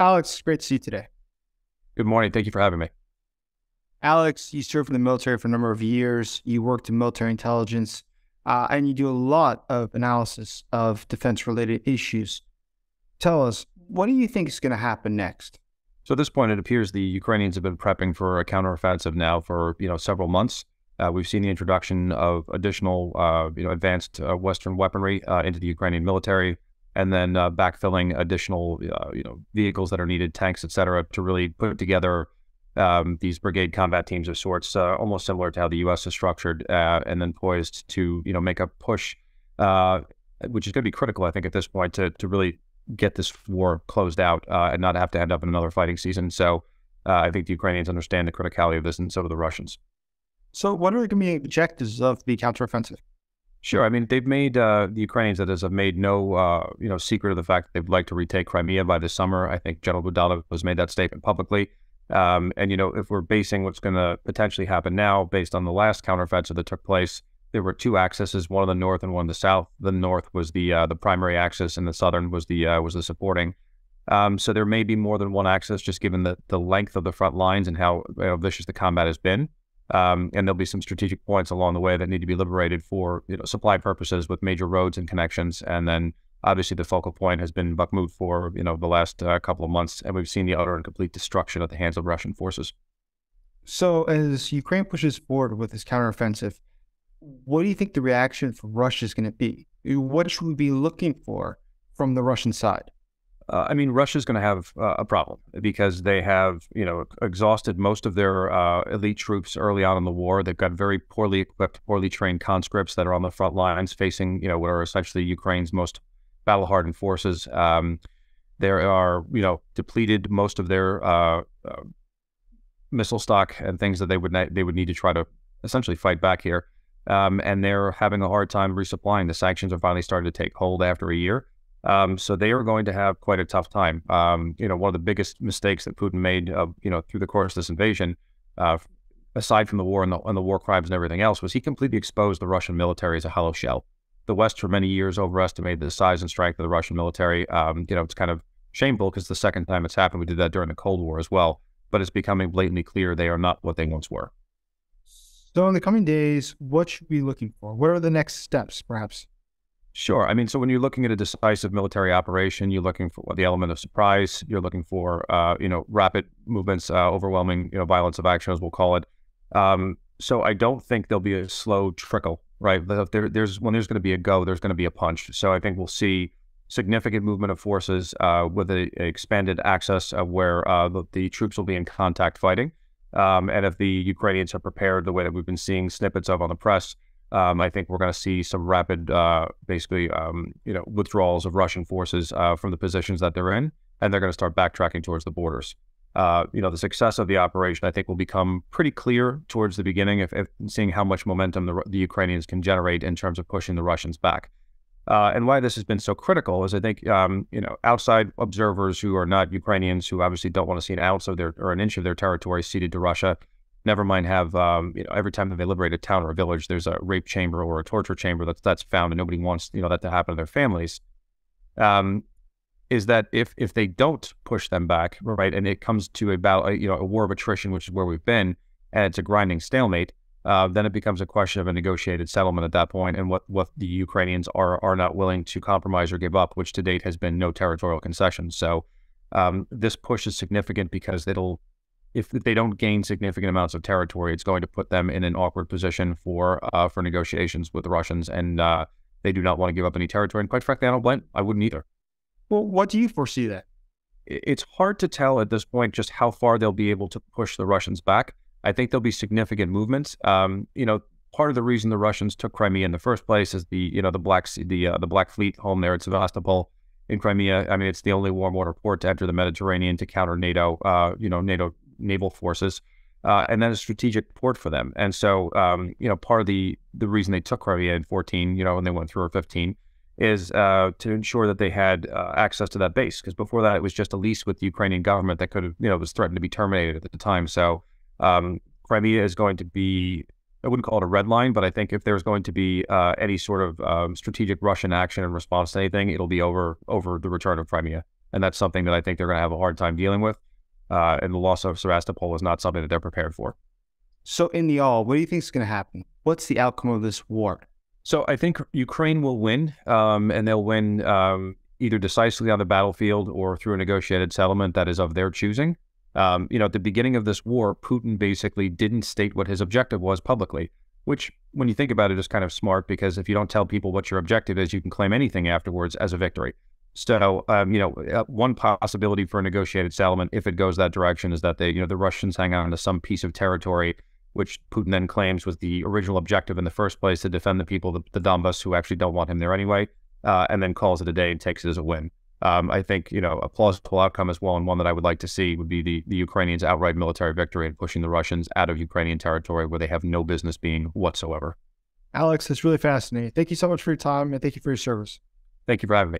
Alex, it's great to see you today. Good morning. Thank you for having me. Alex, you served in the military for a number of years. You worked in military intelligence, and you do a lot of analysis of defense-related issues. Tell us, what do you think is going to happen next? So at this point, it appears the Ukrainians have been prepping for a counteroffensive now for several months. We've seen the introduction of additional advanced Western weaponry into the Ukrainian military, and then backfilling additional vehicles that are needed, tanks, etc., to really put together these brigade combat teams of sorts, almost similar to how the U.S. is structured, and then poised to make a push, which is going to be critical, I think, at this point to really get this war closed out and not have to end up in another fighting season. So I think the Ukrainians understand the criticality of this, and so do the Russians. So what are going to be the objectives of the counteroffensive? Sure. I mean, they've made the Ukrainians, that is, have made no secret of the fact that they'd like to retake Crimea by this summer. I think General Budanov has made that statement publicly. And if we're basing what's going to potentially happen now based on the last counteroffensive that took place, there were two axes, one in the north and one in the south. The north was the primary axis, and the southern was the supporting. So there may be more than one axis, just given the length of the front lines and how vicious the combat has been. And there'll be some strategic points along the way that need to be liberated for supply purposes with major roads and connections. And then obviously the focal point has been Bakhmut for the last couple of months, and we've seen the utter and complete destruction at the hands of Russian forces. So as Ukraine pushes forward with this counteroffensive, what do you think the reaction from Russia is going to be? What should we be looking for from the Russian side? I mean, Russia's going to have a problem because they have, exhausted most of their elite troops early on in the war. They've got very poorly equipped, poorly trained conscripts that are on the front lines facing, what are essentially Ukraine's most battle-hardened forces. They are, depleted most of their missile stock and things that they would need to try to essentially fight back here. And they're having a hard time resupplying. The sanctions are finally starting to take hold after a year. So they are going to have quite a tough time. One of the biggest mistakes that Putin made, through the course of this invasion, aside from the war and the war crimes and everything else, was he completely exposed the Russian military as a hollow shell. The West for many years overestimated the size and strength of the Russian military. It's kind of shameful because the second time it's happened, we did that during the Cold War as well. But it's becoming blatantly clear they are not what they once were. So in the coming days, what should we be looking for? What are the next steps, perhaps? Sure. I mean, so when you're looking at a decisive military operation, you're looking for the element of surprise. You're looking for, rapid movements, overwhelming, violence of action, as we'll call it. So I don't think there'll be a slow trickle, right? When there's going to be a go, there's going to be a punch. So I think we'll see significant movement of forces with an expanded access where the troops will be in contact fighting. And if the Ukrainians are prepared the way that we've been seeing snippets of on the press, I think we're going to see some rapid, withdrawals of Russian forces from the positions that they're in, and they're going to start backtracking towards the borders. The success of the operation, I think, will become pretty clear towards the beginning if seeing how much momentum the Ukrainians can generate in terms of pushing the Russians back. And why this has been so critical is I think, outside observers who are not Ukrainians, who obviously don't want to see an ounce of or an inch of their territory ceded to Russia, never mind have, every time that they liberate a town or a village, there's a rape chamber or a torture chamber that's found, and nobody wants, that to happen to their families. Is that if they don't push them back, right, and it comes to a war of attrition, which is where we've been, and it's a grinding stalemate, then it becomes a question of a negotiated settlement at that point, and what the Ukrainians are not willing to compromise or give up, which to date has been no territorial concessions. So this push is significant because if they don't gain significant amounts of territory, it's going to put them in an awkward position for negotiations with the Russians, and they do not want to give up any territory. And quite frankly, I wouldn't either. Well, what do you foresee that? It's hard to tell at this point just how far they'll be able to push the Russians back. I think there'll be significant movements. Part of the reason the Russians took Crimea in the first place is the Black Fleet home there at Sevastopol in Crimea. I mean, it's the only warm water port to enter the Mediterranean to counter NATO, NATO naval forces, and then a strategic port for them. And so, part of the reason they took Crimea in 14, when they went through, or 15, is to ensure that they had access to that base. Because before that, it was just a lease with the Ukrainian government that could have, was threatened to be terminated at the time. So Crimea is going to be, I wouldn't call it a red line, but I think if there's going to be any sort of strategic Russian action in response to anything, it'll be over the return of Crimea. And that's something that I think they're going to have a hard time dealing with. And the loss of Sevastopol is not something that they're prepared for. So in the all, what do you think is going to happen? What's the outcome of this war? So I think Ukraine will win, and they'll win either decisively on the battlefield or through a negotiated settlement that is of their choosing. At the beginning of this war, Putin basically didn't state what his objective was publicly, which, when you think about it, is kind of smart, because if you don't tell people what your objective is, you can claim anything afterwards as a victory. So, one possibility for a negotiated settlement, if it goes that direction, is that the Russians hang on to some piece of territory, which Putin then claims was the original objective in the first place, to defend the people, the Donbas, who actually don't want him there anyway, and then calls it a day and takes it as a win. I think, a plausible outcome as well, and one that I would like to see, would be the Ukrainians' outright military victory and pushing the Russians out of Ukrainian territory where they have no business being whatsoever. Alex, it's really fascinating. Thank you so much for your time, and thank you for your service. Thank you for having me.